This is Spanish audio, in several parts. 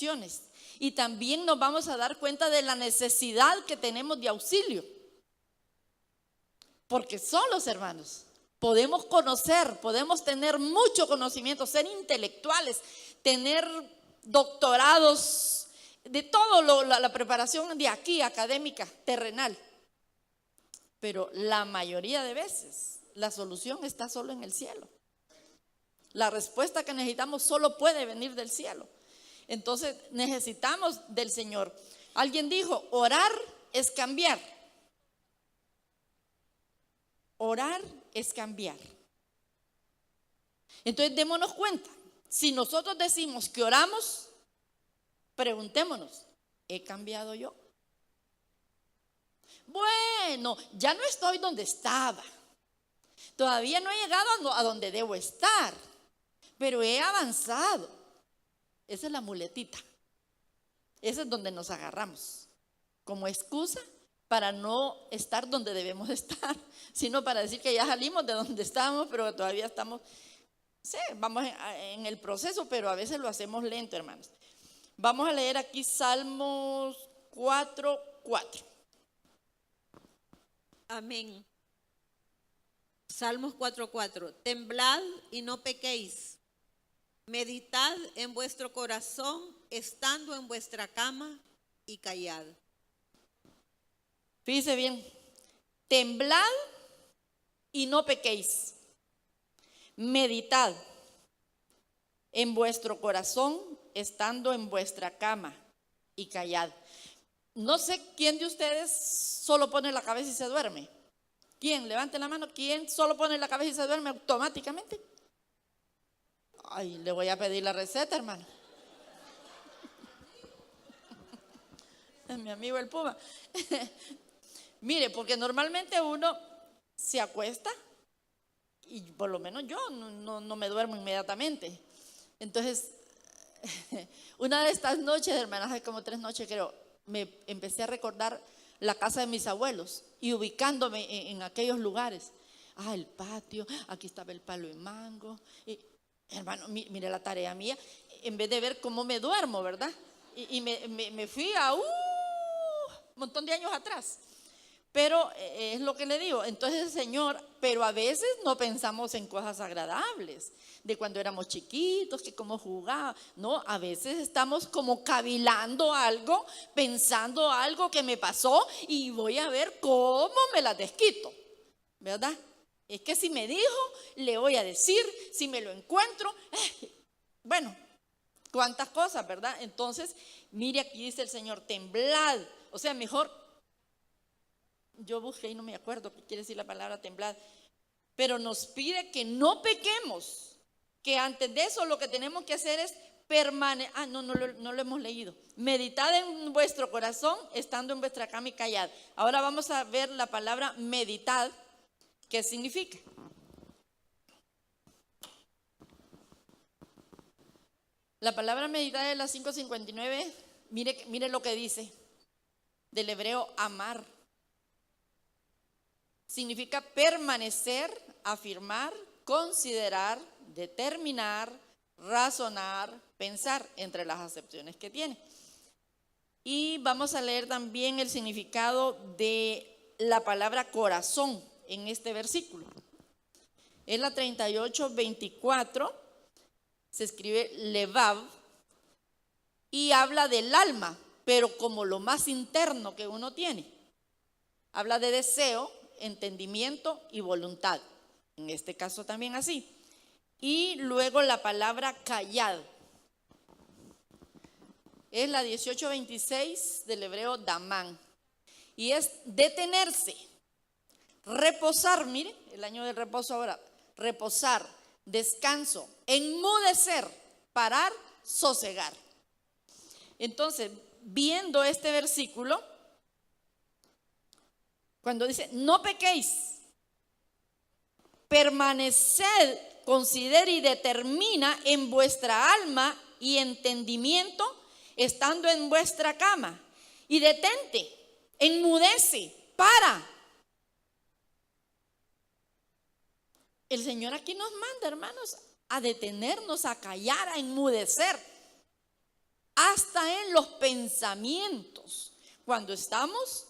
situaciones. Y también nos vamos a dar cuenta de la necesidad que tenemos de auxilio. Porque solos, hermanos, podemos conocer, podemos tener mucho conocimiento, ser intelectuales, tener doctorados, de todo la preparación de aquí, académica, terrenal. Pero la mayoría de veces la solución está solo en el cielo. La respuesta que necesitamos solo puede venir del cielo. Entonces necesitamos del Señor. Alguien dijo, orar es cambiar. Orar es cambiar. Entonces démonos cuenta, si nosotros decimos que oramos, preguntémonos, ¿he cambiado yo? Bueno, ya no estoy donde estaba. Todavía no he llegado a donde debo estar, pero he avanzado. Esa es la muletita. Esa es donde nos agarramos como excusa para no estar donde debemos estar, sino para decir que ya salimos de donde estábamos, pero todavía estamos, sí, vamos en el proceso, pero a veces lo hacemos lento, hermanos. Vamos a leer aquí Salmos 4:4. Amén. Salmos 4:4. Temblad y no pequéis. Meditad en vuestro corazón, estando en vuestra cama, y callad. Fíjese bien, temblad y no pequéis. Meditad en vuestro corazón, estando en vuestra cama, y callad. No sé quién de ustedes solo pone la cabeza y se duerme. ¿Quién? Levante la mano. ¿Quién solo pone la cabeza y se duerme automáticamente? Ay, le voy a pedir la receta, hermano. Es mi amigo el Puma. Mire, porque normalmente uno se acuesta y por lo menos yo no me duermo inmediatamente. Entonces, una de estas noches, hermanas, hace como 3 noches creo, me empecé a recordar la casa de mis abuelos y ubicándome en aquellos lugares. El patio, aquí estaba el palo de mango. Y, hermano, mire la tarea mía, en vez de ver cómo me duermo, ¿verdad? Y me fui a un montón de años atrás. Pero es lo que le digo, entonces Señor, pero a veces no pensamos en cosas agradables, de cuando éramos chiquitos, que cómo jugaba, no, a veces estamos como cavilando algo, pensando algo que me pasó y voy a ver cómo me la desquito, ¿verdad? Es que si me dijo, le voy a decir, si me lo encuentro, bueno, cuántas cosas, ¿verdad? Entonces, mire aquí dice el Señor, temblad, o sea, mejor. Yo busqué y no me acuerdo qué quiere decir la palabra temblad, pero nos pide que no pequemos, que antes de eso lo que tenemos que hacer es permanecer. No lo hemos leído. Meditad en vuestro corazón, estando en vuestra cama y callad. Ahora vamos a ver la palabra meditad, ¿qué significa? La palabra meditad es la 5:59, mire lo que dice, del hebreo amar. Significa permanecer, afirmar, considerar, determinar, razonar, pensar, entre las acepciones que tiene. Y vamos a leer también el significado de la palabra corazón en este versículo. Es la 38:24, se escribe levav y habla del alma, pero como lo más interno que uno tiene. Habla de deseo, entendimiento y voluntad, en este caso también así. Y luego la palabra callad es la 18:26 del hebreo damán y es detenerse, reposar, mire, el año del reposo ahora, reposar, descanso, enmudecer, parar, sosegar. Entonces, viendo este versículo, cuando dice, no pequéis, permaneced, considera y determina en vuestra alma y entendimiento, estando en vuestra cama. Y detente, enmudece, para. El Señor aquí nos manda, hermanos, a detenernos, a callar, a enmudecer. hasta en los pensamientos, cuando estamos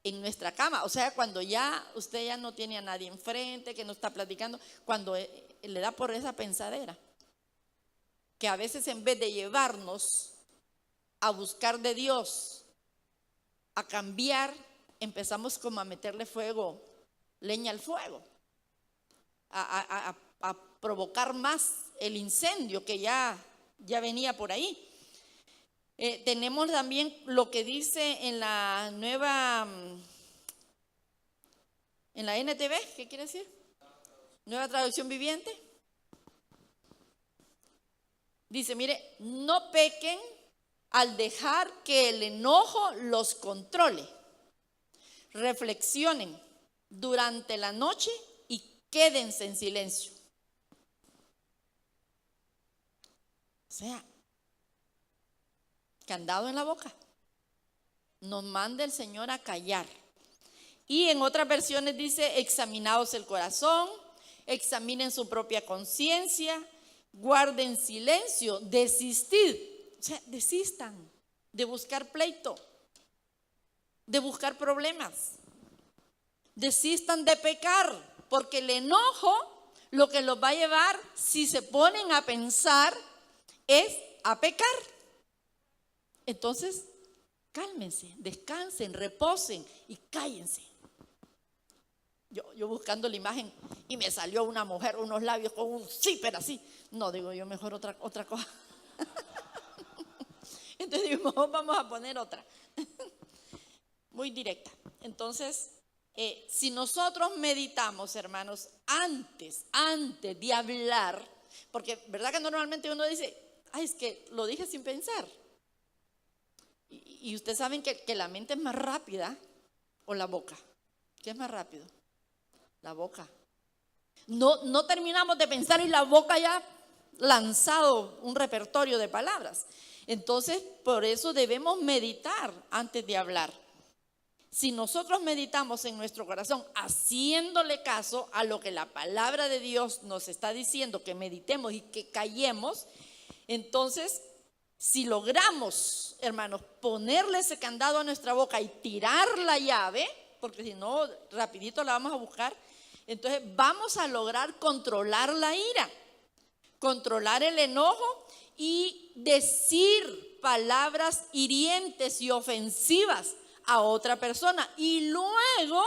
en nuestra cama, o sea, cuando ya usted ya no tiene a nadie enfrente, que no está platicando, cuando le da por esa pensadera, que a veces en vez de llevarnos a buscar de Dios, a cambiar, empezamos como a meterle fuego, leña al fuego, a provocar más el incendio que ya venía por ahí. Tenemos también lo que dice en la nueva, en la NTV, ¿qué quiere decir? Nueva traducción viviente. Dice, mire, no pequen al dejar que el enojo los controle. Reflexionen durante la noche y quédense en silencio. O sea, candado en la boca. Nos manda el Señor a callar. Y en otras versiones dice, examinaos el corazón, examinen su propia conciencia, guarden silencio, desistid. O sea, desistan de buscar pleito, de buscar problemas. Desistan de pecar, porque el enojo lo que los va a llevar, si se ponen a pensar, es a pecar. Entonces, cálmense, descansen, reposen y cállense. Yo buscando la imagen y me salió una mujer, unos labios con un zipper así. No, digo yo, mejor otra cosa. Entonces digo, vamos a poner otra. Muy directa. Entonces, si nosotros meditamos, hermanos, antes de hablar, porque verdad que normalmente uno dice, ay, es que lo dije sin pensar. Y ustedes saben que la mente es más rápida, o la boca. ¿Qué es más rápido? La boca. No terminamos de pensar y la boca ya lanzado un repertorio de palabras. Entonces, por eso debemos meditar antes de hablar. Si nosotros meditamos en nuestro corazón, haciéndole caso a lo que la palabra de Dios nos está diciendo, que meditemos y que callemos, entonces, si logramos, hermanos, ponerle ese candado a nuestra boca y tirar la llave, porque si no, rapidito la vamos a buscar, entonces vamos a lograr controlar la ira, controlar el enojo y decir palabras hirientes y ofensivas a otra persona. Y luego,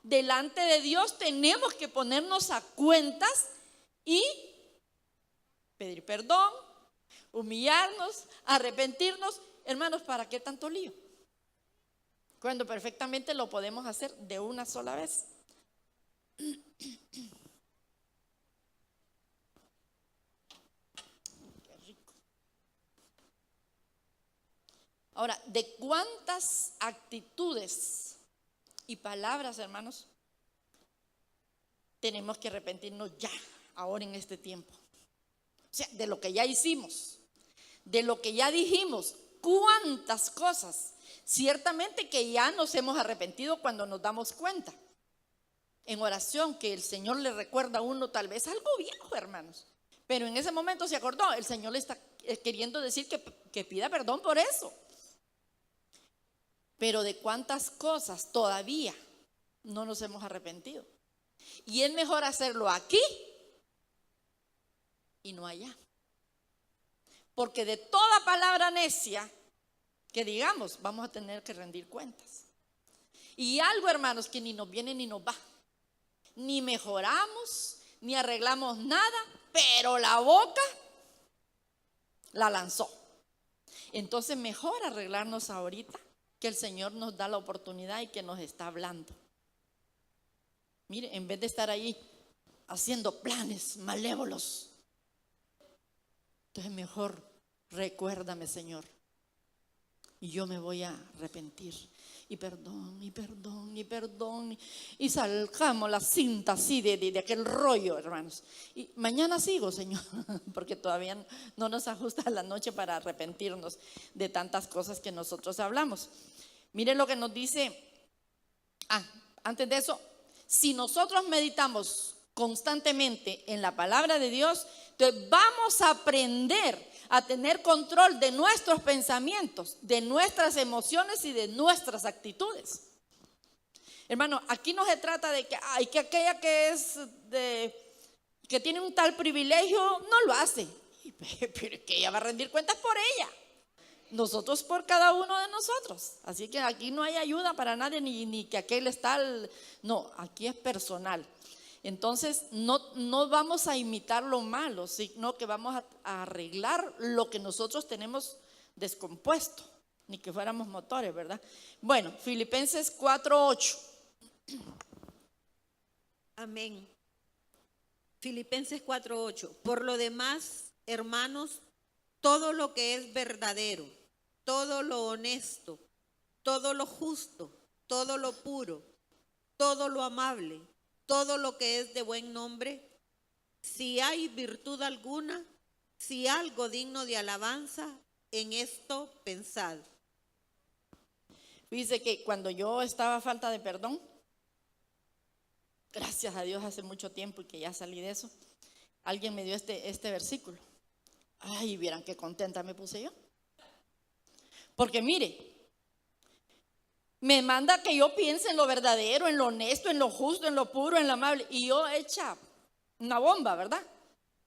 delante de Dios, tenemos que ponernos a cuentas y pedir perdón, humillarnos, arrepentirnos. Hermanos, ¿para qué tanto lío? Cuando perfectamente lo podemos hacer de una sola vez. Qué rico. Ahora, ¿de cuántas actitudes y palabras, hermanos, tenemos que arrepentirnos ya, ahora en este tiempo? O sea, de lo que ya hicimos, de lo que ya dijimos, cuántas cosas. Ciertamente que ya nos hemos arrepentido cuando nos damos cuenta. En oración, que el Señor le recuerda a uno tal vez algo viejo, hermanos. Pero en ese momento se acordó, el Señor le está queriendo decir que pida perdón por eso. Pero de cuántas cosas todavía no nos hemos arrepentido. Y es mejor hacerlo aquí y no allá. Porque de toda palabra necia que digamos, vamos a tener que rendir cuentas. Y algo, hermanos, que ni nos viene ni nos va. Ni mejoramos, ni arreglamos nada, pero la boca la lanzó. Entonces mejor arreglarnos ahorita, que el Señor nos da la oportunidad y que nos está hablando. Mire, en vez de estar ahí haciendo planes malévolos, entonces mejor recuérdame, Señor, y yo me voy a arrepentir. Y perdón, y perdón, y perdón. Y salgamos la cinta así de aquel rollo, hermanos. Y mañana sigo, Señor, porque todavía no nos ajusta la noche para arrepentirnos de tantas cosas que nosotros hablamos. Miren lo que nos dice. Antes de eso, si nosotros meditamos constantemente en la palabra de Dios, entonces vamos a aprender a tener control de nuestros pensamientos, de nuestras emociones y de nuestras actitudes. Hermano, aquí no se trata de que, que aquella que tiene un tal privilegio no lo hace, pero que ella va a rendir cuentas por ella. Nosotros por cada uno de nosotros. Así que aquí no hay ayuda para nadie, ni que aquel está. No, aquí es personal. Entonces no vamos a imitar lo malo, sino que vamos a arreglar lo que nosotros tenemos descompuesto, ni que fuéramos motores, ¿verdad? Bueno, Filipenses 4:8. Amén. Filipenses 4:8. Por lo demás, hermanos, todo lo que es verdadero, todo lo honesto, todo lo justo, todo lo puro, todo lo amable, todo lo que es de buen nombre, si hay virtud alguna, si algo digno de alabanza, en esto pensad. Dice que cuando yo estaba a falta de perdón, gracias a Dios hace mucho tiempo y que ya salí de eso, alguien me dio este versículo. Ay, vieran qué contenta me puse yo. Porque mire, me manda que yo piense en lo verdadero, en lo honesto, en lo justo, en lo puro, en lo amable. Y yo hecha una bomba, ¿verdad?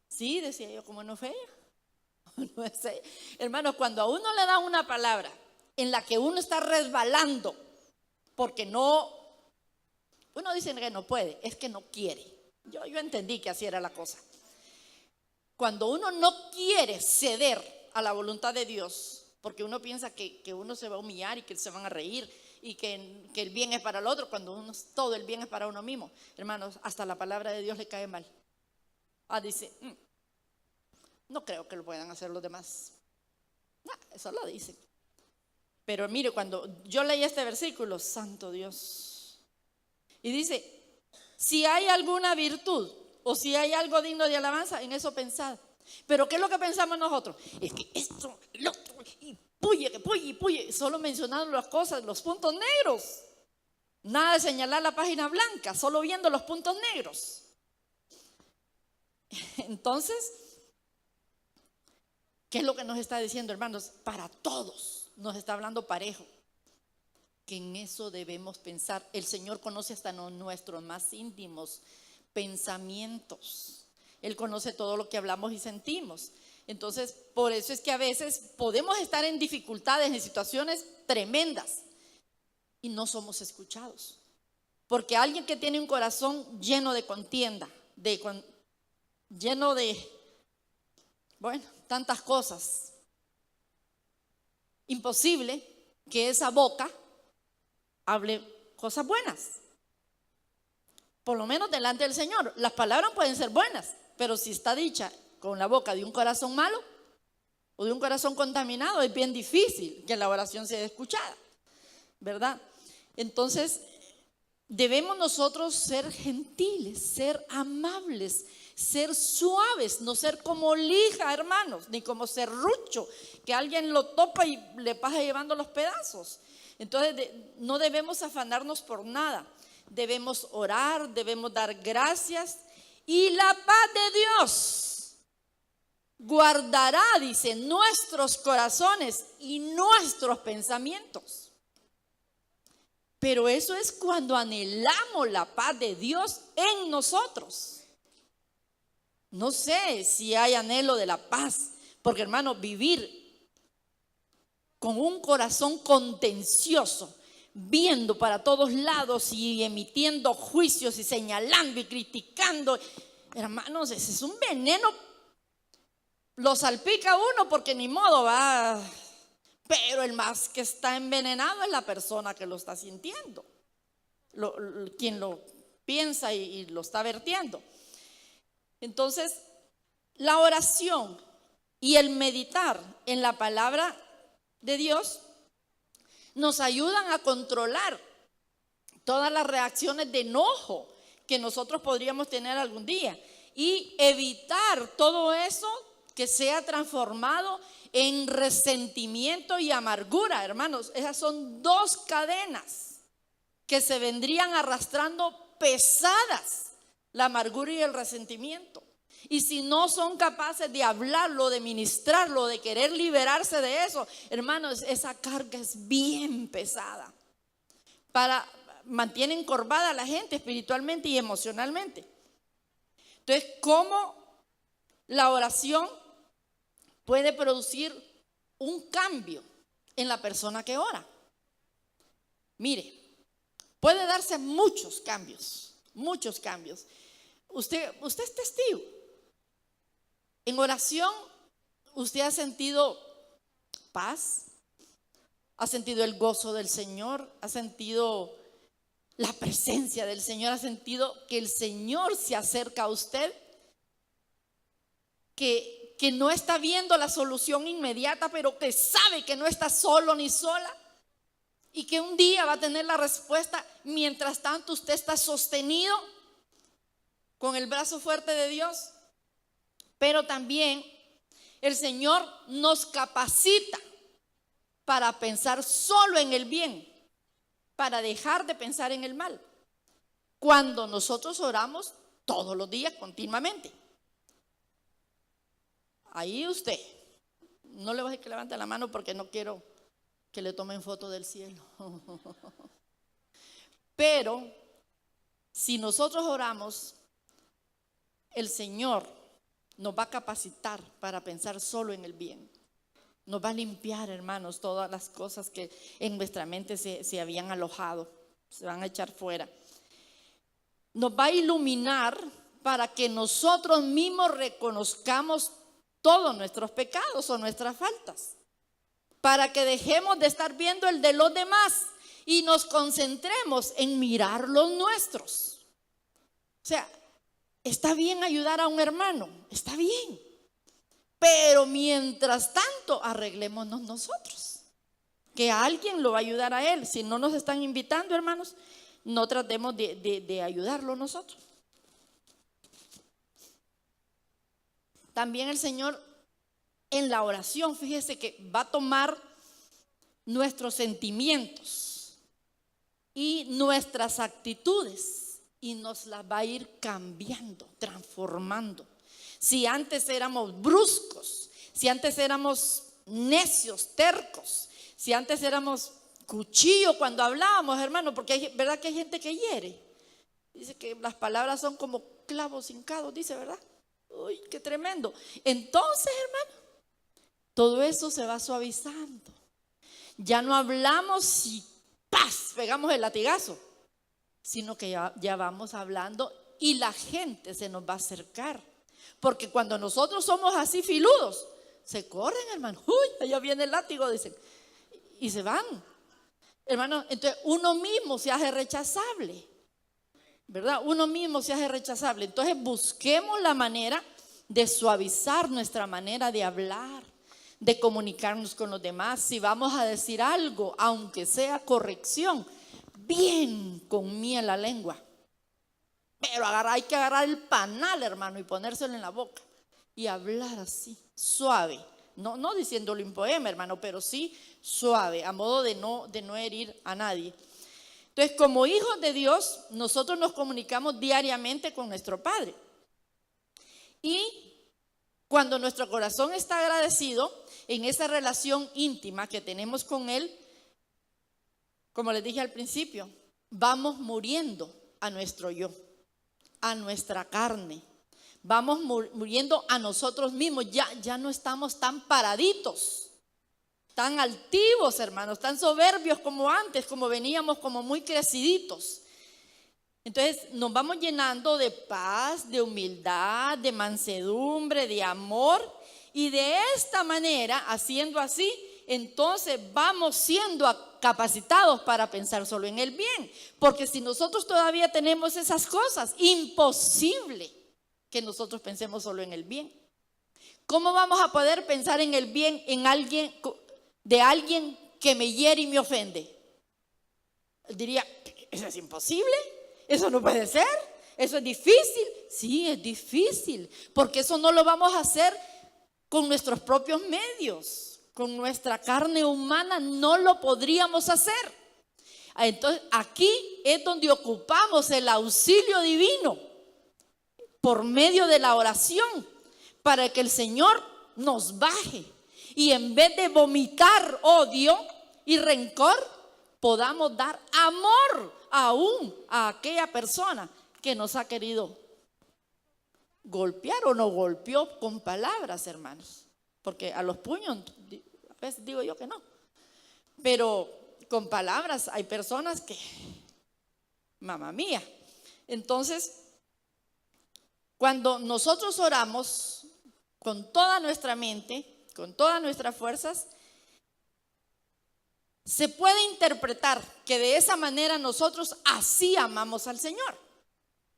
Sí, decía yo, ¿cómo no fue ella? No sé. Hermanos, cuando a uno le da una palabra en la que uno está resbalando, porque uno dice que no puede, es que no quiere. Yo entendí que así era la cosa. Cuando uno no quiere ceder a la voluntad de Dios, porque uno piensa que uno se va a humillar y que se van a reír y que el bien es para el otro, cuando todo el bien es para uno mismo. Hermanos, hasta la palabra de Dios le cae mal. Dice, no creo que lo puedan hacer los demás. No, eso lo dicen. Pero mire, cuando yo leí este versículo, santo Dios, y dice, si hay alguna virtud o si hay algo digno de alabanza, en eso pensad. Pero ¿qué es lo que pensamos nosotros? Es que esto, el otro, y puye, solo mencionando las cosas, los puntos negros. Nada de señalar la página blanca, solo viendo los puntos negros. Entonces, ¿qué es lo que nos está diciendo, hermanos? Para todos nos está hablando parejo, que en eso debemos pensar. El Señor conoce hasta nuestros más íntimos pensamientos. Él conoce todo lo que hablamos y sentimos. Entonces, por eso es que a veces podemos estar en dificultades, en situaciones tremendas y no somos escuchados. Porque alguien que tiene un corazón lleno de contienda, lleno de, tantas cosas, imposible que esa boca hable cosas buenas. Por lo menos delante del Señor. Las palabras pueden ser buenas, pero si está dicha con la boca de un corazón malo o de un corazón contaminado, es bien difícil que la oración sea escuchada, ¿verdad? Entonces, debemos nosotros ser gentiles, ser amables, ser suaves, no ser como lija, hermanos, ni como serrucho, que alguien lo topa y le pasa llevando los pedazos. Entonces, no debemos afanarnos por nada. Debemos orar, debemos dar gracias y la paz de Dios guardará, dice, nuestros corazones y nuestros pensamientos. Pero eso es cuando anhelamos la paz de Dios en nosotros. No sé si hay anhelo de la paz, porque hermano, vivir con un corazón contencioso, viendo para todos lados y emitiendo juicios y señalando y criticando, hermanos, ese es un veneno. Lo salpica uno porque ni modo va, pero el más que está envenenado es la persona que lo está sintiendo, quien lo piensa y lo está vertiendo. Entonces, la oración y el meditar en la palabra de Dios nos ayudan a controlar todas las reacciones de enojo que nosotros podríamos tener algún día y evitar todo eso que sea transformado en resentimiento y amargura, hermanos. Esas son dos cadenas que se vendrían arrastrando pesadas, la amargura y el resentimiento. Y si no son capaces de hablarlo, de ministrarlo, de querer liberarse de eso, hermanos, esa carga es bien pesada. Mantiene encorvada a la gente espiritualmente y emocionalmente. Entonces, ¿cómo la oración puede producir un cambio en la persona que ora? Mire, puede darse muchos cambios, muchos cambios. Usted es testigo. En oración, usted ha sentido paz, ha sentido el gozo del Señor, ha sentido la presencia del Señor, ha sentido que el Señor se acerca a usted, que no está viendo la solución inmediata, pero que sabe que no está solo ni sola y que un día va a tener la respuesta. Mientras tanto, usted está sostenido con el brazo fuerte de Dios. Pero también el Señor nos capacita para pensar solo en el bien, para dejar de pensar en el mal, cuando nosotros oramos todos los días continuamente. Ahí usted, no le voy a decir que levante la mano porque no quiero que le tomen foto del cielo. Pero si nosotros oramos, el Señor nos va a capacitar para pensar solo en el bien. Nos va a limpiar, hermanos, todas las cosas que en nuestra mente se habían alojado, se van a echar fuera. Nos va a iluminar para que nosotros mismos reconozcamos todos nuestros pecados o nuestras faltas, para que dejemos de estar viendo el de los demás y nos concentremos en mirar los nuestros. O sea, está bien ayudar a un hermano, está bien, pero mientras tanto arreglémonos nosotros, que alguien lo va a ayudar a él. Si no nos están invitando, hermanos, no tratemos de ayudarlo nosotros. También el Señor en la oración, fíjese que va a tomar nuestros sentimientos y nuestras actitudes y nos las va a ir cambiando, transformando. Si antes éramos bruscos, si antes éramos necios, tercos, si antes éramos cuchillo cuando hablábamos, hermano, porque verdad que hay gente que hiere. Dice que las palabras son como clavos hincados, dice, ¿verdad? Uy, qué tremendo. Entonces, hermano, todo eso se va suavizando. Ya no hablamos y ¡paz! Pegamos el latigazo, sino que ya vamos hablando y la gente se nos va a acercar. Porque cuando nosotros somos así filudos, se corren, hermano. Uy, allá viene el látigo, dicen. Y se van. Hermano, entonces uno mismo se hace rechazable, ¿verdad? Uno mismo se hace rechazable. Entonces busquemos la manera de suavizar nuestra manera de hablar, de comunicarnos con los demás. Si vamos a decir algo, aunque sea corrección, bien con miel la lengua. Pero hay que agarrar el panal, hermano, y ponérselo en la boca y hablar así, suave. No diciéndolo en poema, hermano, pero sí suave, a modo de no herir a nadie. Entonces, como hijos de Dios, nosotros nos comunicamos diariamente con nuestro Padre. Y cuando nuestro corazón está agradecido en esa relación íntima que tenemos con Él, como les dije al principio, vamos muriendo a nuestro yo, a nuestra carne. Vamos muriendo a nosotros mismos. Ya no estamos tan paraditos, tan altivos, hermanos, tan soberbios como antes, como veníamos como muy creciditos. Entonces nos vamos llenando de paz, de humildad, de mansedumbre, de amor. Y de esta manera, haciendo así, entonces vamos siendo capacitados para pensar solo en el bien. Porque si nosotros todavía tenemos esas cosas, imposible que nosotros pensemos solo en el bien. ¿Cómo vamos a poder pensar en el bien de alguien que me hiere y me ofende? Diría, ¿eso es imposible? ¿Eso no puede ser? ¿Eso es difícil? Sí, es difícil, porque eso no lo vamos a hacer con nuestros propios medios. Con nuestra carne humana no lo podríamos hacer. Entonces aquí es donde ocupamos el auxilio divino por medio de la oración, para que el Señor nos baje. Y en vez de vomitar odio y rencor, podamos dar amor aún a aquella persona que nos ha querido golpear o nos golpeó con palabras, hermanos. Porque a los puños, a veces digo yo que no. Pero con palabras hay personas que, mamá mía. Entonces, cuando nosotros oramos con toda nuestra mente, con todas nuestras fuerzas, se puede interpretar que de esa manera nosotros así amamos al Señor,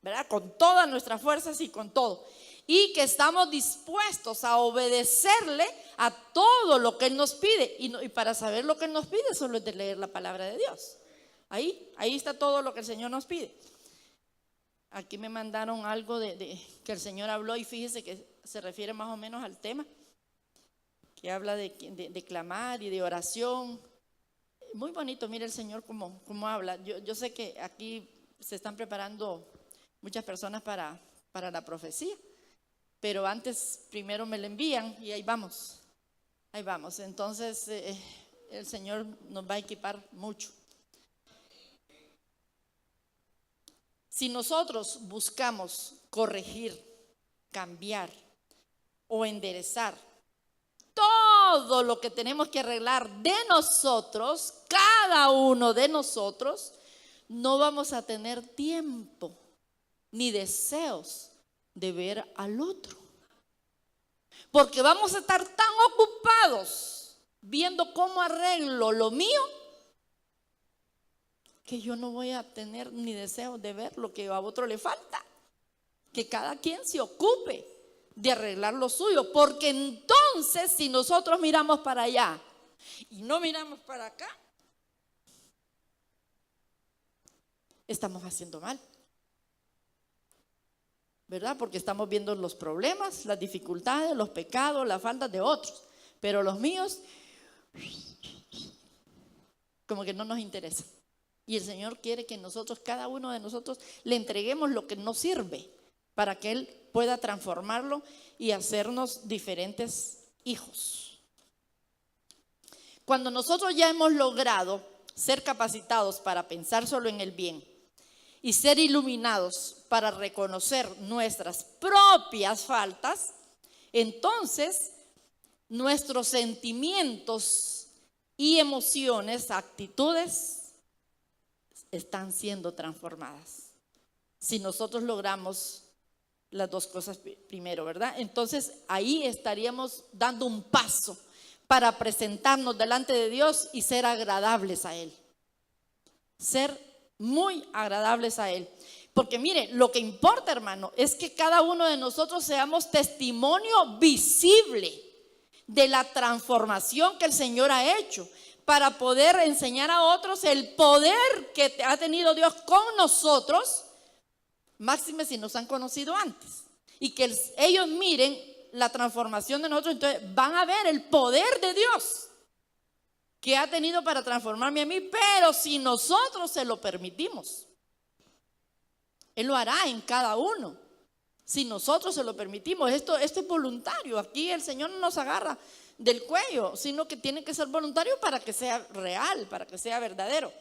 ¿verdad? Con todas nuestras fuerzas y con todo. Y que estamos dispuestos a obedecerle a todo lo que Él nos pide. Y para saber lo que Él nos pide, solo es de leer la palabra de Dios. Ahí está todo lo que el Señor nos pide. Aquí me mandaron algo de que el Señor habló, y fíjese que se refiere más o menos al tema, que habla de clamar y de oración. Muy bonito, mire el Señor cómo habla. Yo sé que aquí se están preparando muchas personas para la profecía, pero antes primero me la envían y ahí vamos. Entonces el Señor nos va a equipar mucho. Si nosotros buscamos corregir, cambiar o enderezar todo lo que tenemos que arreglar de nosotros, cada uno de nosotros, no vamos a tener tiempo ni deseos de ver al otro. Porque vamos a estar tan ocupados viendo cómo arreglo lo mío, que yo no voy a tener ni deseo de ver lo que a otro le falta. Que cada quien se ocupe de arreglar lo suyo, porque entonces si nosotros miramos para allá y no miramos para acá, estamos haciendo mal, ¿verdad? Porque estamos viendo los problemas, las dificultades, los pecados, las faltas de otros, pero los míos como que no nos interesa. Y el Señor quiere que nosotros, cada uno de nosotros, le entreguemos lo que nos sirve para que Él pueda transformarlo y hacernos diferentes hijos. Cuando nosotros ya hemos logrado ser capacitados para pensar solo en el bien y ser iluminados para reconocer nuestras propias faltas, entonces nuestros sentimientos y emociones, actitudes, están siendo transformadas. Si nosotros logramos las dos cosas primero, ¿verdad? Entonces ahí estaríamos dando un paso para presentarnos delante de Dios y ser agradables a Él. Ser muy agradables a Él. Porque mire, lo que importa, hermano, es que cada uno de nosotros seamos testimonio visible de la transformación que el Señor ha hecho, para poder enseñar a otros el poder que ha tenido Dios con nosotros, máxime si nos han conocido antes, y que ellos miren la transformación de nosotros. Entonces van a ver el poder de Dios que ha tenido para transformarme a mí, pero si nosotros se lo permitimos, Él lo hará en cada uno. Si nosotros se lo permitimos, esto es voluntario. Aquí el Señor no nos agarra del cuello, sino que tiene que ser voluntario para que sea real, para que sea verdadero.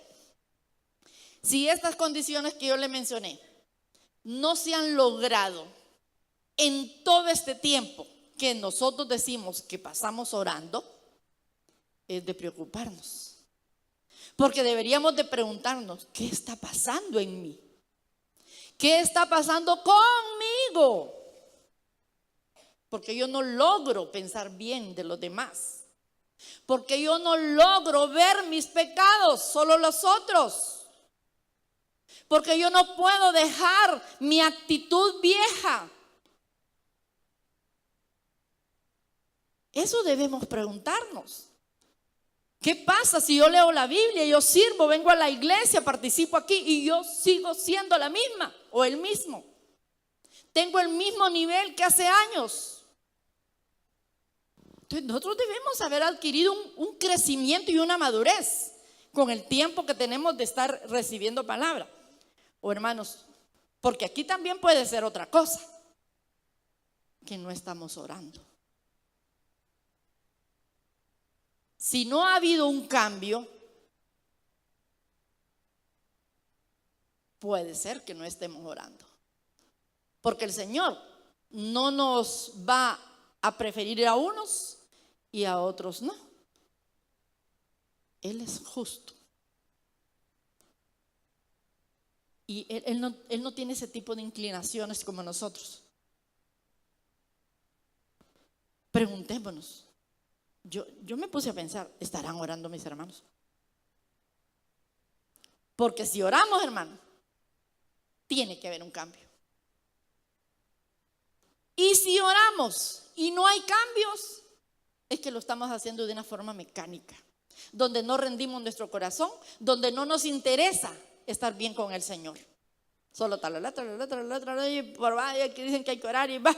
Si estas condiciones que yo le mencioné no se han logrado en todo este tiempo que nosotros decimos que pasamos orando, es de preocuparnos. Porque deberíamos de preguntarnos, ¿qué está pasando en mí? ¿Qué está pasando conmigo? Porque yo no logro pensar bien de los demás. Porque yo no logro ver mis pecados, solo los otros. Porque yo no puedo dejar mi actitud vieja. Eso debemos preguntarnos. ¿Qué pasa si yo leo la Biblia, yo sirvo, vengo a la iglesia, participo aquí y yo sigo siendo la misma o el mismo? Tengo el mismo nivel que hace años. Entonces nosotros debemos haber adquirido un crecimiento y una madurez con el tiempo que tenemos de estar recibiendo palabra. O hermanos, porque aquí también puede ser otra cosa. que no estamos orando. Si no ha habido un cambio, puede ser que no estemos orando. Porque el Señor no nos va a preferir a unos y a otros no. Él es justo. Y él no tiene ese tipo de inclinaciones como nosotros. Preguntémonos. Yo me puse a pensar, ¿estarán orando mis hermanos? Porque si oramos, hermano, tiene que haber un cambio. Y si oramos y no hay cambios, es que lo estamos haciendo de una forma mecánica, donde no rendimos nuestro corazón, donde no nos interesa estar bien con el Señor. Solo tal, y por vaya que dicen que hay que orar y va.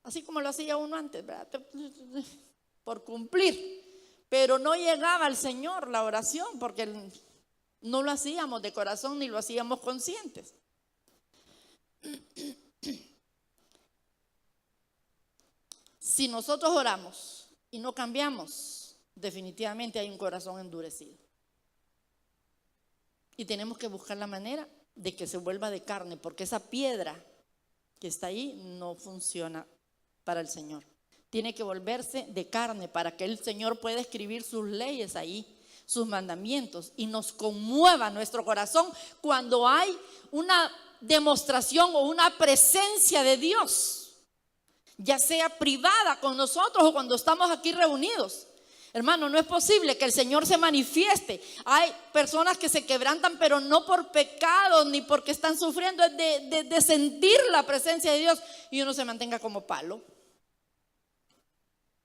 Así como lo hacía uno antes, ¿verdad? Por cumplir. Pero no llegaba al Señor la oración porque no lo hacíamos de corazón ni lo hacíamos conscientes. Si nosotros oramos y no cambiamos, definitivamente hay un corazón endurecido. Y tenemos que buscar la manera de que se vuelva de carne, porque esa piedra que está ahí no funciona para el Señor. Tiene que volverse de carne para que el Señor pueda escribir sus leyes ahí, sus mandamientos, y nos conmueva nuestro corazón cuando hay una demostración o una presencia de Dios, ya sea privada con nosotros o cuando estamos aquí reunidos. Hermano, no es posible que el Señor se manifieste. Hay personas que se quebrantan, pero no por pecado ni porque están sufriendo, es de sentir la presencia de Dios, y uno se mantenga como palo.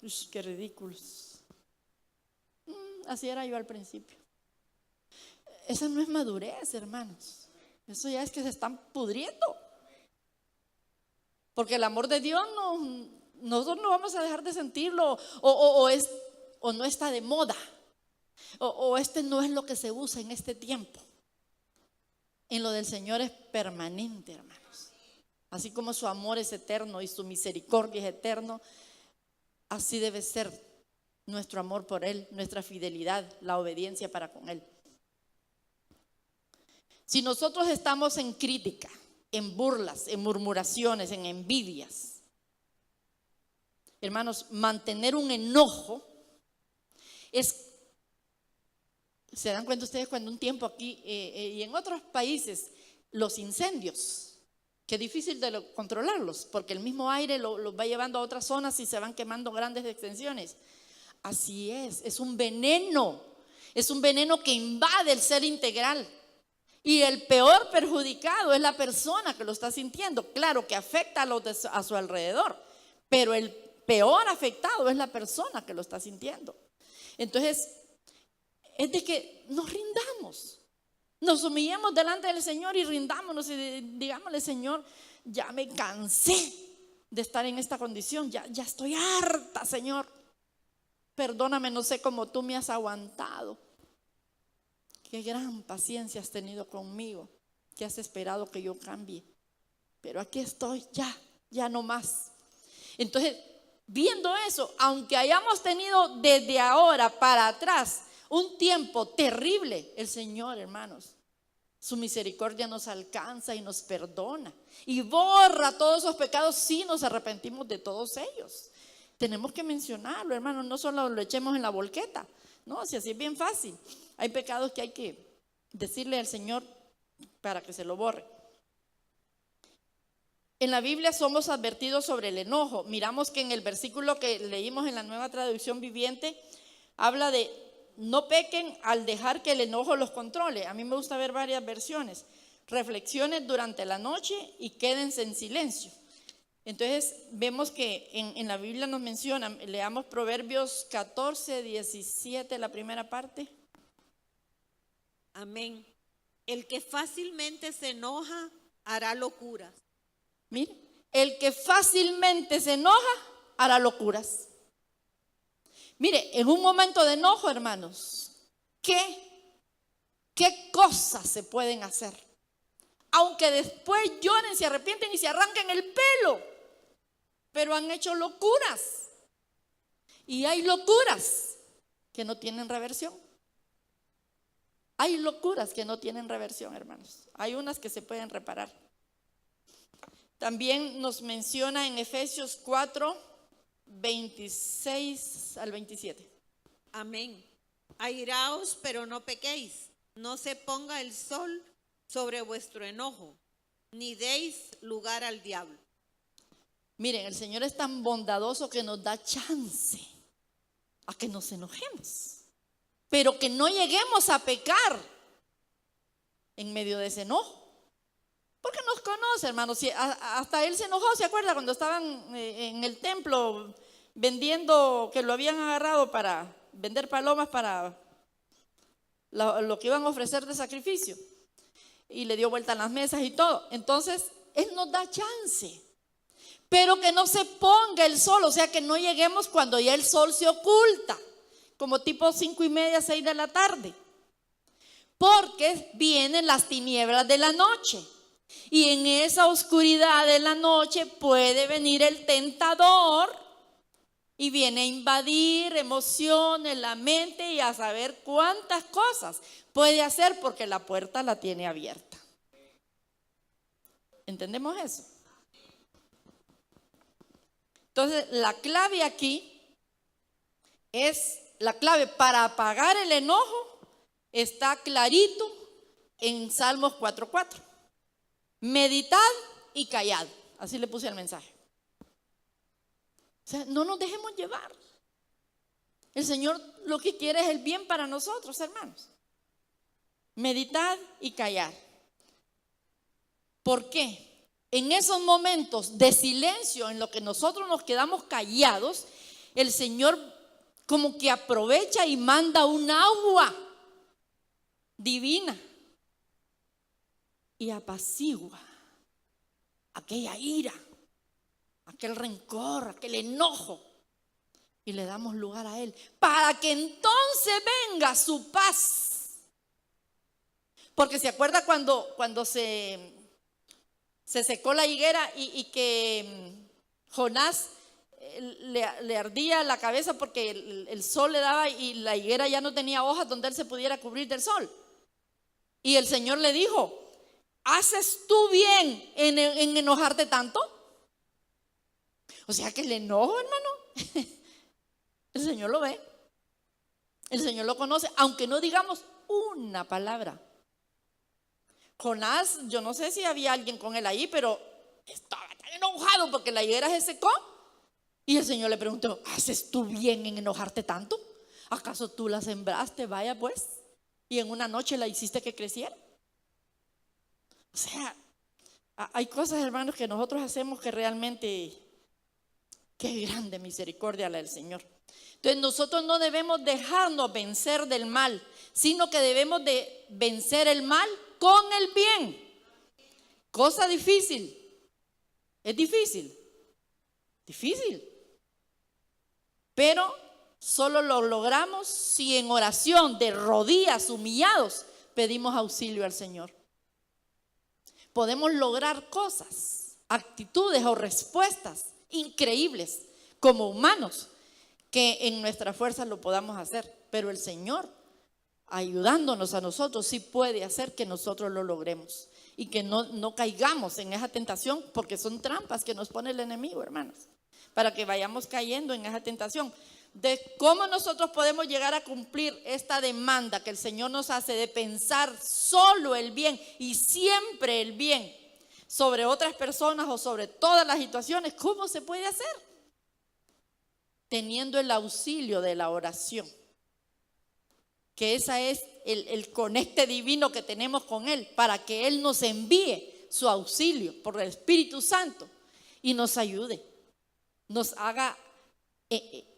Uy, qué ridículos. Así era yo al principio. Esa no es madurez, hermanos. Eso ya es que se están pudriendo. Porque el amor de Dios nosotros no vamos a dejar de sentirlo, o no está de moda, o este no es lo que se usa en este tiempo. En lo del Señor es permanente, hermanos. Así como su amor es eterno y su misericordia es eterno, así debe ser nuestro amor por Él, nuestra fidelidad, la obediencia para con Él. Si nosotros estamos en crítica, en burlas, en murmuraciones, en envidias, hermanos, mantener un enojo ¿se dan cuenta ustedes cuando un tiempo aquí y en otros países los incendios? Qué difícil de controlarlos, porque el mismo aire los va llevando a otras zonas y se van quemando grandes extensiones. Así es un veneno que invade el ser integral. Y el peor perjudicado es la persona que lo está sintiendo. Claro que afecta a los a su alrededor, pero el peor afectado es la persona que lo está sintiendo. Entonces, es de que nos rindamos, nos humillemos delante del Señor y rindámonos y digámosle: Señor, ya me cansé de estar en esta condición, ya estoy harta, Señor. Perdóname, no sé cómo tú me has aguantado. Qué gran paciencia has tenido conmigo, que has esperado que yo cambie. Pero aquí estoy, ya no más. Entonces, viendo eso, aunque hayamos tenido desde ahora para atrás un tiempo terrible, el Señor, hermanos, su misericordia nos alcanza y nos perdona y borra todos esos pecados si nos arrepentimos de todos ellos. Tenemos que mencionarlo, hermanos, no solo lo echemos en la volqueta, no, si así es bien fácil. Hay pecados que hay que decirle al Señor para que se lo borre. En la Biblia somos advertidos sobre el enojo. Miramos que en el versículo que leímos en la Nueva Traducción Viviente habla de: no pequen al dejar que el enojo los controle. A mí me gusta ver varias versiones. Reflexiones durante la noche y quédense en silencio. Entonces vemos que en la Biblia nos menciona, leamos Proverbios 14, 17, la primera parte. Amén. El que fácilmente se enoja hará locuras. Mire, el que fácilmente se enoja hará locuras. Mire, en un momento de enojo, hermanos, ¿qué cosas se pueden hacer? Aunque después lloren, se arrepienten y se arranquen el pelo, pero han hecho locuras. Y hay locuras que no tienen reversión. Hay locuras que no tienen reversión, hermanos. Hay unas que se pueden reparar. También nos menciona en Efesios 4, 26 al 27. Amén. Airaos, pero no pequéis. No se ponga el sol sobre vuestro enojo, ni deis lugar al diablo. Miren, el Señor es tan bondadoso que nos da chance a que nos enojemos, pero que no lleguemos a pecar en medio de ese enojo. Porque nos conoce, hermanos. Hasta él se enojó, ¿se acuerda? Cuando estaban en el templo vendiendo, que lo habían agarrado para vender palomas para lo que iban a ofrecer de sacrificio. Y le dio vuelta a las mesas y todo. Entonces, él nos da chance. Pero que no se ponga el sol, o sea, que no lleguemos cuando ya el sol se oculta, como tipo 5:30, 6 de la tarde. Porque vienen las tinieblas de la noche. Y en esa oscuridad de la noche puede venir el tentador y viene a invadir emociones, la mente y a saber cuántas cosas puede hacer porque la puerta la tiene abierta. ¿Entendemos eso? Entonces, la clave aquí es, la clave para apagar el enojo está clarito en Salmos 4:4. Meditad y callad. Así le puse el mensaje. O sea, no nos dejemos llevar. El Señor lo que quiere es el bien para nosotros, hermanos. Meditad y callar. ¿Por qué? En esos momentos de silencio en lo que nosotros nos quedamos callados, el Señor como que aprovecha y manda un agua divina y apacigua aquella ira, aquel rencor, aquel enojo, y le damos lugar a Él para que entonces venga su paz. Porque se acuerda cuando se secó la higuera y que Jonás le ardía la cabeza porque el sol le daba y la higuera ya no tenía hojas donde él se pudiera cubrir del sol. Y el Señor le dijo: ¿haces tú bien en enojarte tanto? O sea que el enojo, hermano, el Señor lo ve, el Señor lo conoce, aunque no digamos una palabra. Jonás, yo no sé si había alguien con él ahí, pero estaba tan enojado porque la higuera se secó. Y el Señor le preguntó: ¿haces tú bien en enojarte tanto? ¿Acaso tú la sembraste? Vaya pues, y en una noche la hiciste que creciera. O sea, hay cosas, hermanos, que nosotros hacemos que realmente, qué grande misericordia la del Señor. Entonces nosotros no debemos dejarnos vencer del mal, sino que debemos de vencer el mal con el bien. Cosa difícil. Es difícil. Difícil. Pero solo lo logramos si en oración, de rodillas, humillados, pedimos auxilio al Señor. Podemos lograr cosas, actitudes o respuestas increíbles como humanos que en nuestra fuerza lo podamos hacer. Pero el Señor, ayudándonos a nosotros, sí puede hacer que nosotros lo logremos y que no caigamos en esa tentación, porque son trampas que nos pone el enemigo, hermanos, para que vayamos cayendo en esa tentación. De cómo nosotros podemos llegar a cumplir esta demanda que el Señor nos hace de pensar solo el bien y siempre el bien sobre otras personas o sobre todas las situaciones. ¿Cómo se puede hacer? Teniendo el auxilio de la oración, que esa es el conecte divino que tenemos con Él, para que Él nos envíe su auxilio por el Espíritu Santo y nos ayude, nos haga,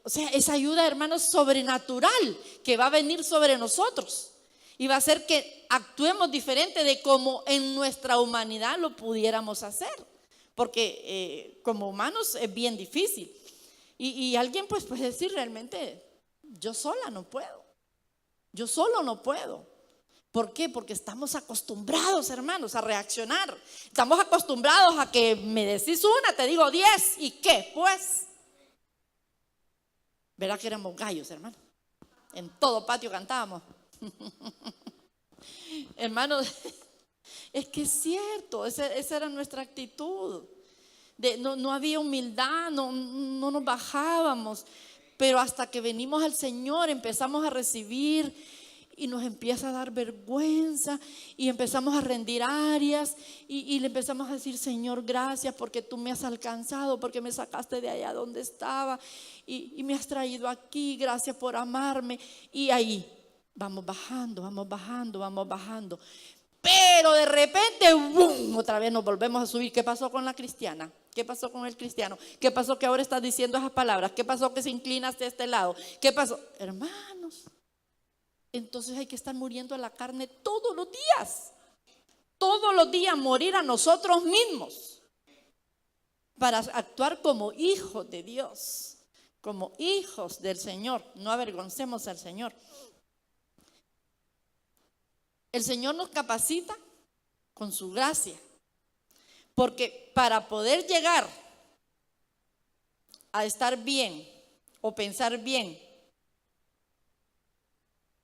o sea, esa ayuda, hermanos, sobrenatural que va a venir sobre nosotros y va a hacer que actuemos diferente de como en nuestra humanidad lo pudiéramos hacer, porque como humanos es bien difícil. Y alguien pues puede decir realmente: yo sola no puedo, yo solo no puedo. ¿Por qué? Porque estamos acostumbrados, hermanos, a reaccionar. Estamos acostumbrados a que me decís una, te digo 10, ¿y qué? Pues, verá que éramos gallos, hermano. En todo patio cantábamos. Hermanos, es que es cierto, esa era nuestra actitud. No había humildad, no nos bajábamos. Pero hasta que venimos al Señor empezamos a recibir y nos empieza a dar vergüenza y empezamos a rendir áreas y le empezamos a decir: Señor, gracias porque tú me has alcanzado, porque me sacaste de allá donde estaba y me has traído aquí, gracias por amarme. Y ahí vamos bajando, vamos bajando, vamos bajando. Pero de repente, ¡bum!, otra vez nos volvemos a subir. ¿Qué pasó con la cristiana? ¿Qué pasó con el cristiano? ¿Qué pasó que ahora estás diciendo esas palabras? ¿Qué pasó que se inclina hacia este lado? ¿Qué pasó? Hermanos, entonces hay que estar muriendo a la carne todos los días. Todos los días morir a nosotros mismos para actuar como hijos de Dios, como hijos del Señor. No avergoncemos al Señor. El Señor nos capacita con su gracia, porque para poder llegar a estar bien o pensar bien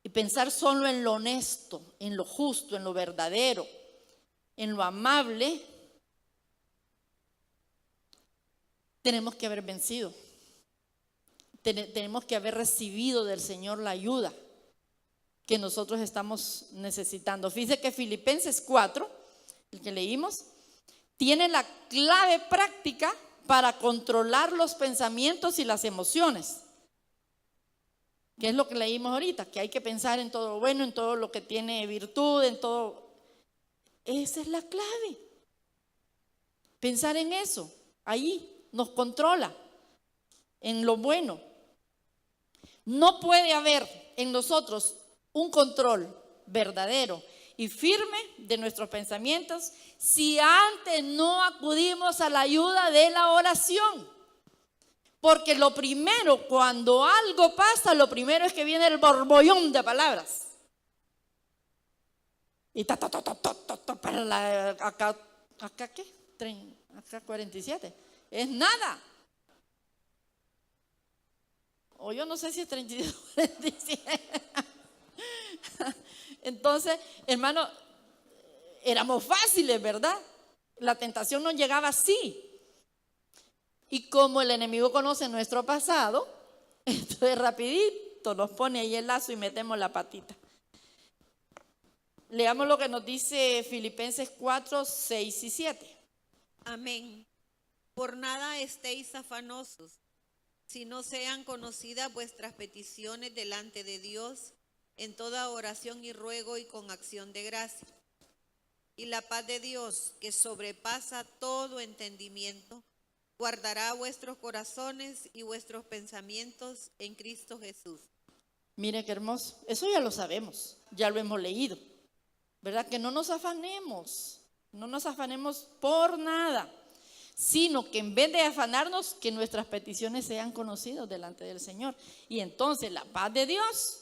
y pensar solo en lo honesto, en lo justo, en lo verdadero, en lo amable, tenemos que haber vencido, tenemos que haber recibido del Señor la ayuda que nosotros estamos necesitando. Fíjese que Filipenses 4, el que leímos, tiene la clave práctica para controlar los pensamientos y las emociones. ¿Qué es lo que leímos ahorita? Que hay que pensar en todo lo bueno, en todo lo que tiene virtud, en todo. Esa es la clave. Pensar en eso, ahí nos controla, en lo bueno. No puede haber en nosotros un control verdadero y firme de nuestros pensamientos si antes no acudimos a la ayuda de la oración. Porque lo primero, cuando algo pasa, lo primero es que viene el borbollón de palabras. Y para acá ¿qué? Acá 47. Es nada. O yo no sé si es 32 o 47. Entonces, hermano, éramos fáciles, ¿verdad? La tentación nos llegaba así. Y como el enemigo conoce nuestro pasado, entonces rapidito nos pone ahí el lazo y metemos la patita. Leamos lo que nos dice Filipenses 4, 6 y 7. Amén. Por nada estéis afanosos, si no sean conocidas vuestras peticiones delante de Dios en toda oración y ruego y con acción de gracia. Y la paz de Dios, que sobrepasa todo entendimiento, guardará vuestros corazones y vuestros pensamientos en Cristo Jesús. Mire qué hermoso. Eso ya lo sabemos, ya lo hemos leído, ¿verdad? Que no nos afanemos por nada, sino que en vez de afanarnos, que nuestras peticiones sean conocidas delante del Señor. Y entonces la paz de Dios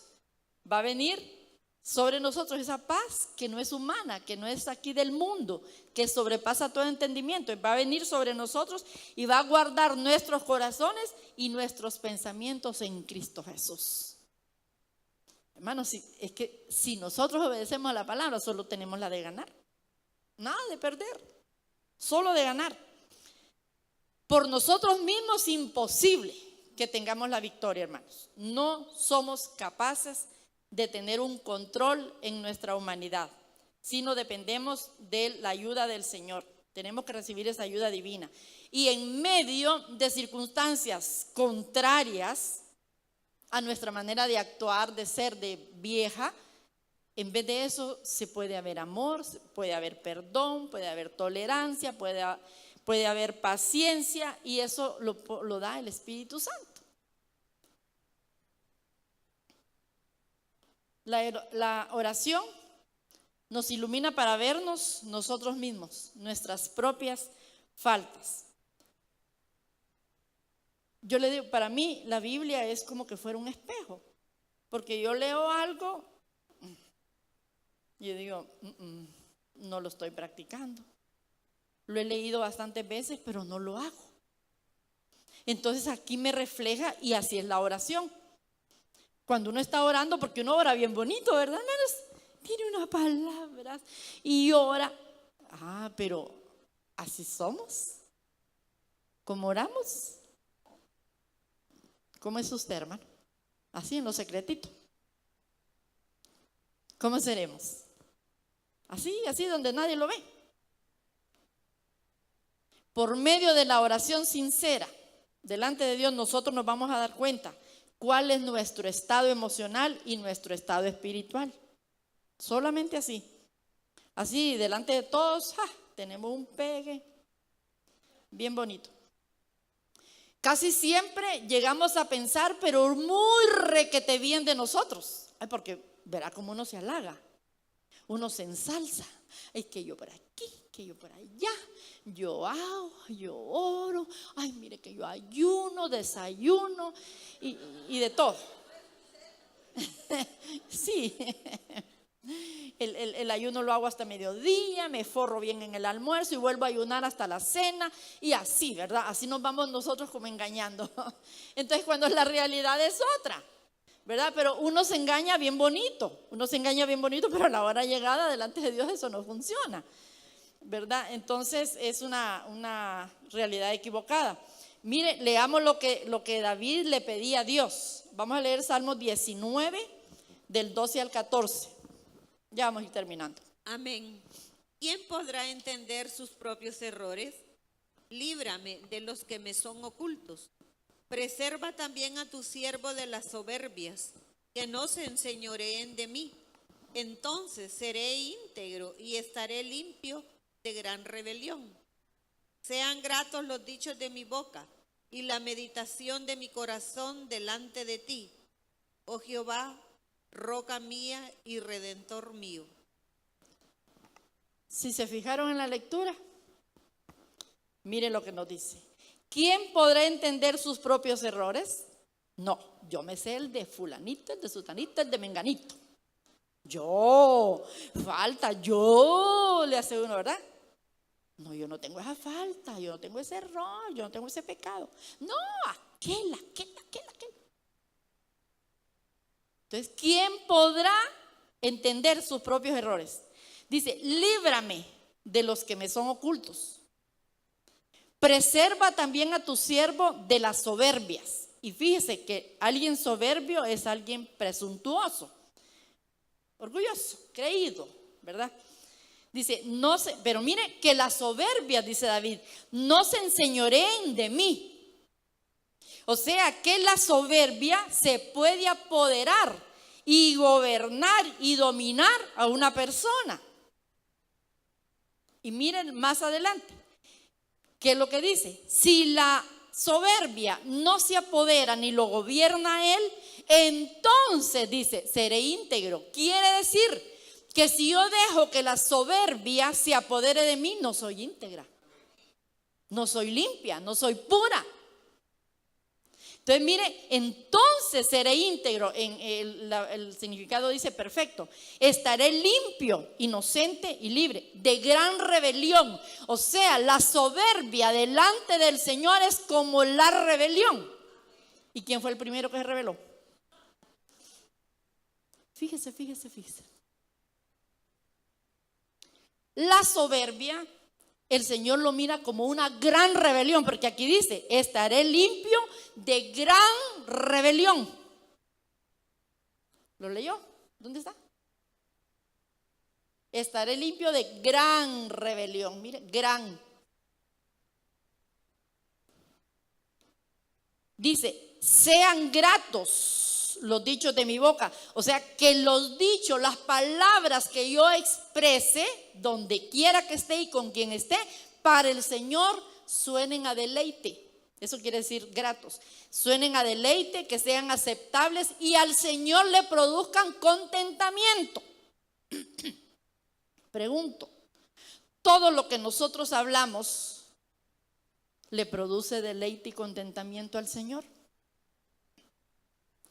va a venir sobre nosotros, esa paz que no es humana, que no es aquí del mundo, que sobrepasa todo entendimiento. Va a venir sobre nosotros y va a guardar nuestros corazones y nuestros pensamientos en Cristo Jesús. Hermanos, es que si nosotros obedecemos a la palabra, solo tenemos la de ganar. Nada de perder, solo de ganar. Por nosotros mismos imposible que tengamos la victoria, hermanos. No somos capaces de tener un control en nuestra humanidad, sino dependemos de la ayuda del Señor. Tenemos que recibir esa ayuda divina. Y en medio de circunstancias contrarias a nuestra manera de actuar, de ser, de vieja, en vez de eso se puede haber amor, puede haber perdón, puede haber tolerancia, puede haber paciencia, y eso lo da el Espíritu Santo. La oración nos ilumina para vernos nosotros mismos, nuestras propias faltas. Yo le digo, para mí la Biblia es como que fuera un espejo, porque yo leo algo Y yo digo, no lo estoy practicando. Lo he leído bastantes veces, pero no lo hago. Entonces aquí me refleja, y así es la oración. Cuando uno está orando, porque uno ora bien bonito, ¿verdad, hermanos? Tiene unas palabras y ora. Pero así somos. ¿Cómo oramos? ¿Cómo es usted, hermano? Así en lo secretito. ¿Cómo seremos? Así donde nadie lo ve. Por medio de la oración sincera, delante de Dios, nosotros nos vamos a dar cuenta cuál es nuestro estado emocional y nuestro estado espiritual. Solamente así. Así, delante de todos, tenemos un pegue bien bonito. Casi siempre llegamos a pensar, pero muy requete bien de nosotros. Porque verá cómo uno se halaga, uno se ensalza. Es que yo por aquí, que yo por allá, yo hago, yo oro. Ay, mire que yo ayuno, desayuno y de todo. Sí. El ayuno lo hago hasta mediodía, me forro bien en el almuerzo y vuelvo a ayunar hasta la cena, y así, ¿verdad? Así nos vamos nosotros como engañando. Entonces, cuando la realidad es otra, ¿verdad? Pero uno se engaña bien bonito, pero a la hora llegada delante de Dios eso no funciona, ¿verdad? Entonces es una realidad equivocada. Mire, leamos lo que David le pedía a Dios. Vamos a leer Salmos 19, del 12 al 14. Ya vamos a ir terminando. Amén. ¿Quién podrá entender sus propios errores? Líbrame de los que me son ocultos. Preserva también a tu siervo de las soberbias, que no se enseñoreen de mí. Entonces seré íntegro y estaré limpio de gran rebelión. Sean gratos los dichos de mi boca y la meditación de mi corazón delante de ti, oh Jehová, roca mía y redentor mío. Si se fijaron en la lectura, mire lo que nos dice. ¿Quién podrá entender sus propios errores? No, yo me sé el de fulanito, el de sutanito, el de menganito. Yo le hace uno, ¿verdad? No, yo no tengo esa falta, yo no tengo ese error, yo no tengo ese pecado. No, aquel. Entonces, ¿quién podrá entender sus propios errores? Dice, líbrame de los que me son ocultos. Preserva también a tu siervo de las soberbias. Y fíjese que alguien soberbio es alguien presuntuoso, orgulloso, creído, ¿verdad? Dice, pero mire que la soberbia, dice David, no se enseñoreen de mí. O sea que la soberbia se puede apoderar y gobernar y dominar a una persona. Y miren más adelante, ¿qué es lo que dice? Si la soberbia no se apodera ni lo gobierna a él, entonces dice, seré íntegro. Quiere decir que si yo dejo que la soberbia se apodere de mí, no soy íntegra, no soy limpia, no soy pura. Entonces, mire, entonces seré íntegro. En el significado dice perfecto. Estaré limpio, inocente y libre de gran rebelión. O sea, la soberbia delante del Señor es como la rebelión. ¿Y quién fue el primero que se rebeló? Fíjese. La soberbia, el Señor lo mira como una gran rebelión, porque aquí dice, estaré limpio de gran rebelión. ¿Lo leyó? ¿Dónde está? Estaré limpio de gran rebelión. Mire, gran. Dice, sean gratos los dichos de mi boca. O sea, que los dichos, las palabras que yo exprese, donde quiera que esté y con quien esté, para el Señor suenen a deleite. Eso quiere decir gratos. Suenen a deleite, que sean aceptables y al Señor le produzcan contentamiento. Pregunto, ¿todo lo que nosotros hablamos le produce deleite y contentamiento al Señor?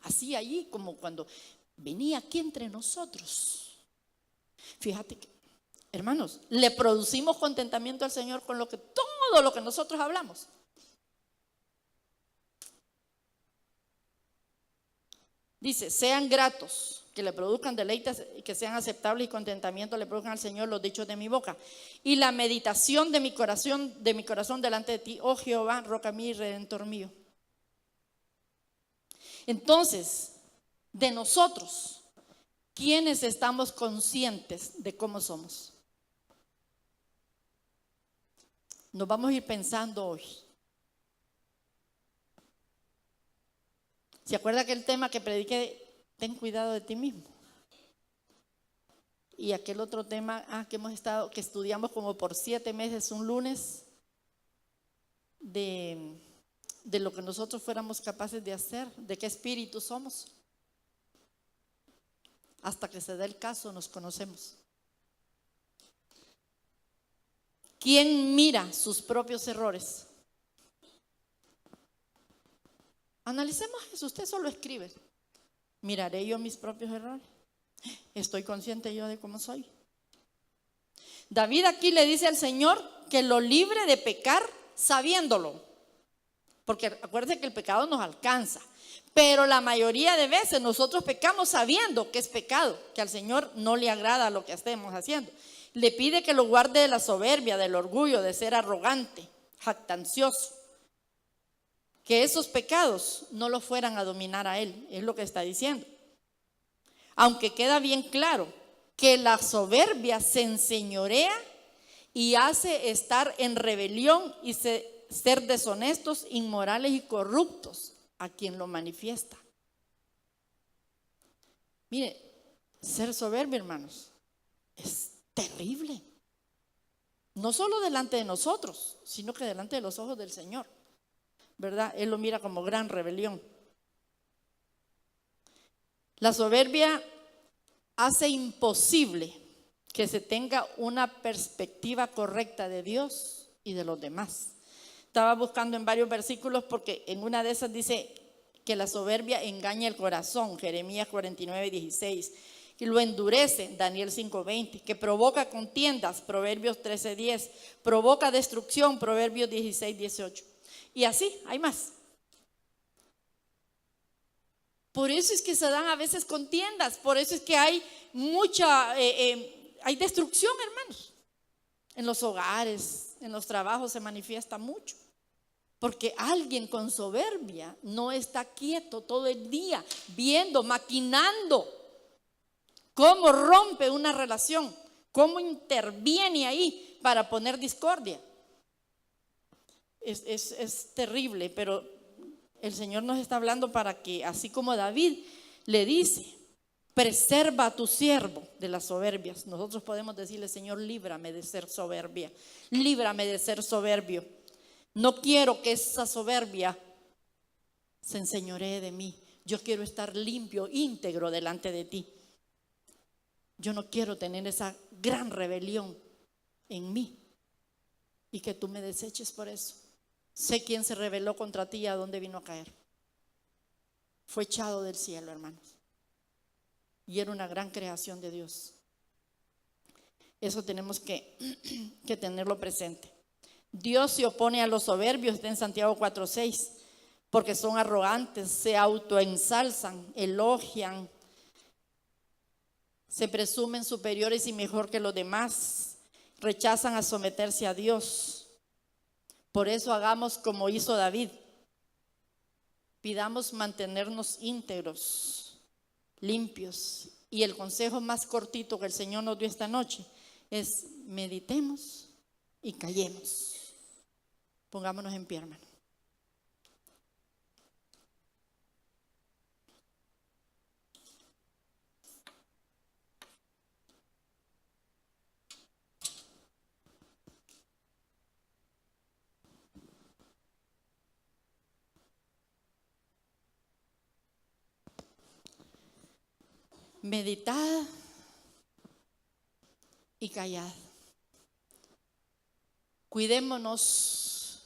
Así allí como cuando venía aquí entre nosotros. Fíjate que, hermanos, le producimos contentamiento al Señor con todo lo que nosotros hablamos. Dice, sean gratos, que le produzcan deleites, que sean aceptables y contentamiento le produzcan al Señor los dichos de mi boca. Y la meditación de mi corazón delante de ti, oh Jehová, roca mía y redentor mío. Entonces, de nosotros, ¿quiénes estamos conscientes de cómo somos? Nos vamos a ir pensando hoy. ¿Se acuerda que el tema que prediqué, ten cuidado de ti mismo? Y aquel otro tema que estudiamos como por 7 meses, un lunes, de lo que nosotros fuéramos capaces de hacer, de qué espíritu somos. Hasta que se dé el caso, nos conocemos. ¿Quién mira sus propios errores? Analicemos eso, usted solo escribe. ¿Miraré yo mis propios errores? ¿Estoy consciente yo de cómo soy? David aquí le dice al Señor que lo libre de pecar sabiéndolo. Porque acuérdense que el pecado nos alcanza. Pero la mayoría de veces nosotros pecamos sabiendo que es pecado, que al Señor no le agrada lo que estemos haciendo. Le pide que lo guarde de la soberbia, del orgullo, de ser arrogante, jactancioso. Que esos pecados no lo fueran a dominar a él, es lo que está diciendo. Aunque queda bien claro que la soberbia se enseñorea y hace estar en rebelión y ser deshonestos, inmorales y corruptos a quien lo manifiesta. Mire, ser soberbio, hermanos, es terrible. No solo delante de nosotros, sino que delante de los ojos del Señor. ¿Verdad? Él lo mira como gran rebelión. La soberbia hace imposible que se tenga una perspectiva correcta de Dios y de los demás. Estaba buscando en varios versículos porque en una de esas dice que la soberbia engaña el corazón, Jeremías 49:16, que lo endurece, Daniel 5:20, que provoca contiendas, Proverbios 13:10, provoca destrucción, Proverbios 16:18. Y así, hay más. Por eso es que se dan a veces contiendas, por eso es que hay hay destrucción, hermanos. En los hogares, en los trabajos se manifiesta mucho. Porque alguien con soberbia no está quieto todo el día, viendo, maquinando cómo rompe una relación, cómo interviene ahí para poner discordia. Es terrible, pero el Señor nos está hablando para que, así como David le dice, preserva a tu siervo de las soberbias. Nosotros podemos decirle, Señor, líbrame de ser soberbia, líbrame de ser soberbio. No quiero que esa soberbia se enseñoree de mí. Yo quiero estar limpio, íntegro delante de ti. Yo no quiero tener esa gran rebelión en mí y que tú me deseches por eso. Sé quién se rebeló contra ti y a dónde vino a caer. Fue echado del cielo, hermanos. Y era una gran creación de Dios. Eso tenemos que tenerlo presente. Dios se opone a los soberbios, está en Santiago 4:6, porque son arrogantes, se autoensalzan, elogian, se presumen superiores y mejor que los demás, rechazan a someterse a Dios. Por eso hagamos como hizo David. Pidamos mantenernos íntegros, limpios. Y el consejo más cortito que el Señor nos dio esta noche es meditemos y callemos. Pongámonos en pie, hermano. Meditad y callad. Cuidémonos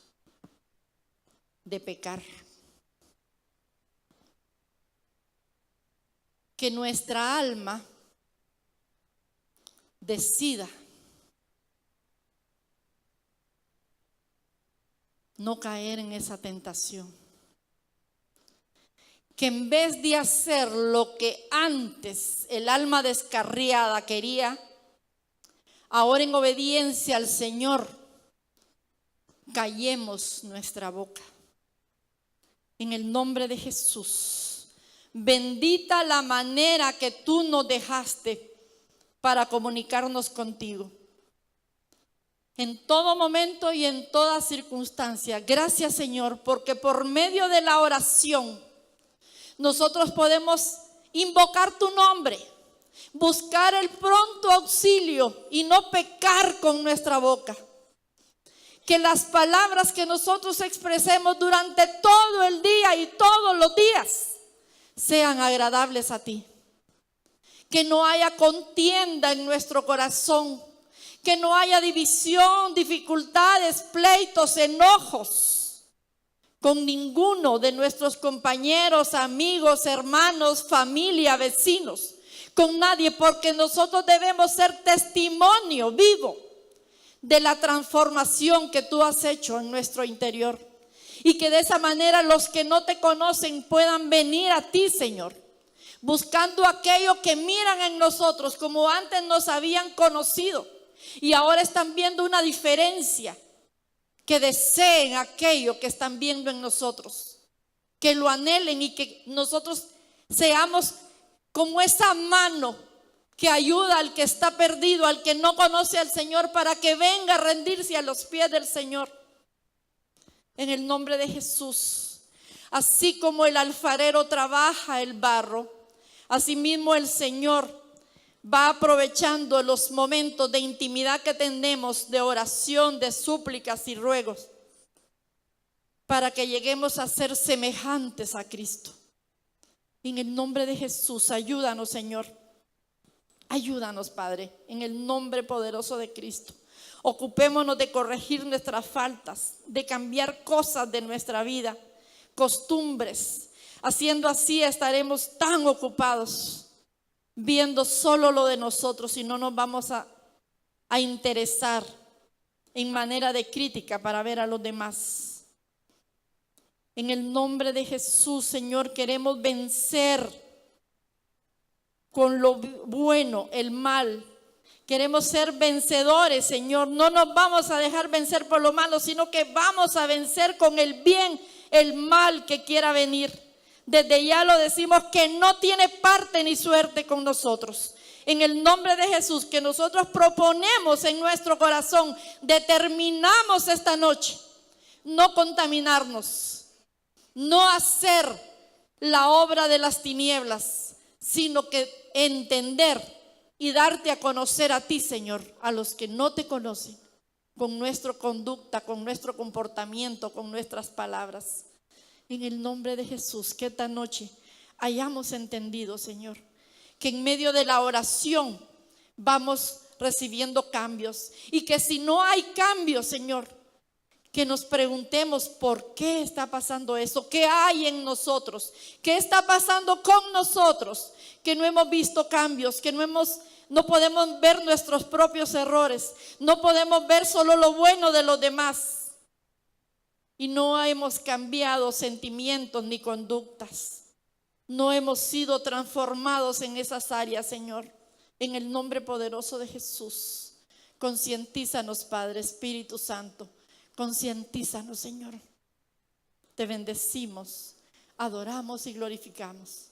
de pecar. Que nuestra alma decida no caer en esa tentación. Que en vez de hacer lo que antes el alma descarriada quería, ahora en obediencia al Señor, callemos nuestra boca. En el nombre de Jesús, bendita la manera que tú nos dejaste para comunicarnos contigo. En todo momento y en toda circunstancia. Gracias, Señor, porque por medio de la oración nosotros podemos invocar tu nombre, buscar el pronto auxilio y no pecar con nuestra boca. Que las palabras que nosotros expresemos durante todo el día y todos los días sean agradables a ti. Que no haya contienda en nuestro corazón, que no haya división, dificultades, pleitos, enojos con ninguno de nuestros compañeros, amigos, hermanos, familia, vecinos, con nadie, porque nosotros debemos ser testimonio vivo de la transformación que tú has hecho en nuestro interior. Y que de esa manera los que no te conocen puedan venir a ti, Señor, buscando aquello que miran en nosotros como antes nos habían conocido y ahora están viendo una diferencia. Que deseen aquello que están viendo en nosotros, que lo anhelen y que nosotros seamos como esa mano que ayuda al que está perdido, al que no conoce al Señor, para que venga a rendirse a los pies del Señor. En el nombre de Jesús, así como el alfarero trabaja el barro, asimismo el Señor va aprovechando los momentos de intimidad que tenemos, de oración, de súplicas y ruegos, para que lleguemos a ser semejantes a Cristo. En el nombre de Jesús, ayúdanos, Señor. Ayúdanos, Padre, en el nombre poderoso de Cristo. Ocupémonos de corregir nuestras faltas, de cambiar cosas de nuestra vida, costumbres. Haciendo así estaremos tan ocupados viendo solo lo de nosotros y no nos vamos a interesar en manera de crítica para ver a los demás. En el nombre de Jesús, Señor, queremos vencer con lo bueno el mal. Queremos ser vencedores, Señor. No nos vamos a dejar vencer por lo malo, sino que vamos a vencer con el bien el mal que quiera venir. Desde ya lo decimos que no tiene parte ni suerte con nosotros. En el nombre de Jesús, que nosotros proponemos en nuestro corazón, determinamos esta noche no contaminarnos, no hacer la obra de las tinieblas, sino que entender y darte a conocer a ti, Señor, a los que no te conocen, con nuestra conducta, con nuestro comportamiento, con nuestras palabras. En el nombre de Jesús, que esta noche hayamos entendido, Señor, que en medio de la oración vamos recibiendo cambios. Y que si no hay cambios, Señor, que nos preguntemos por qué está pasando eso, qué hay en nosotros, qué está pasando con nosotros, que no hemos visto cambios, que no podemos ver nuestros propios errores, no podemos ver solo lo bueno de los demás. Y no hemos cambiado sentimientos ni conductas. No hemos sido transformados en esas áreas, Señor. En el nombre poderoso de Jesús. Concientízanos, Padre, Espíritu Santo. Concientízanos, Señor. Te bendecimos, adoramos y glorificamos.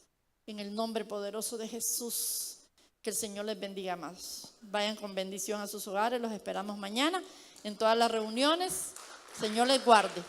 En el nombre poderoso de Jesús. Que el Señor les bendiga más. Vayan con bendición a sus hogares. Los esperamos mañana en todas las reuniones. Señor les guarde.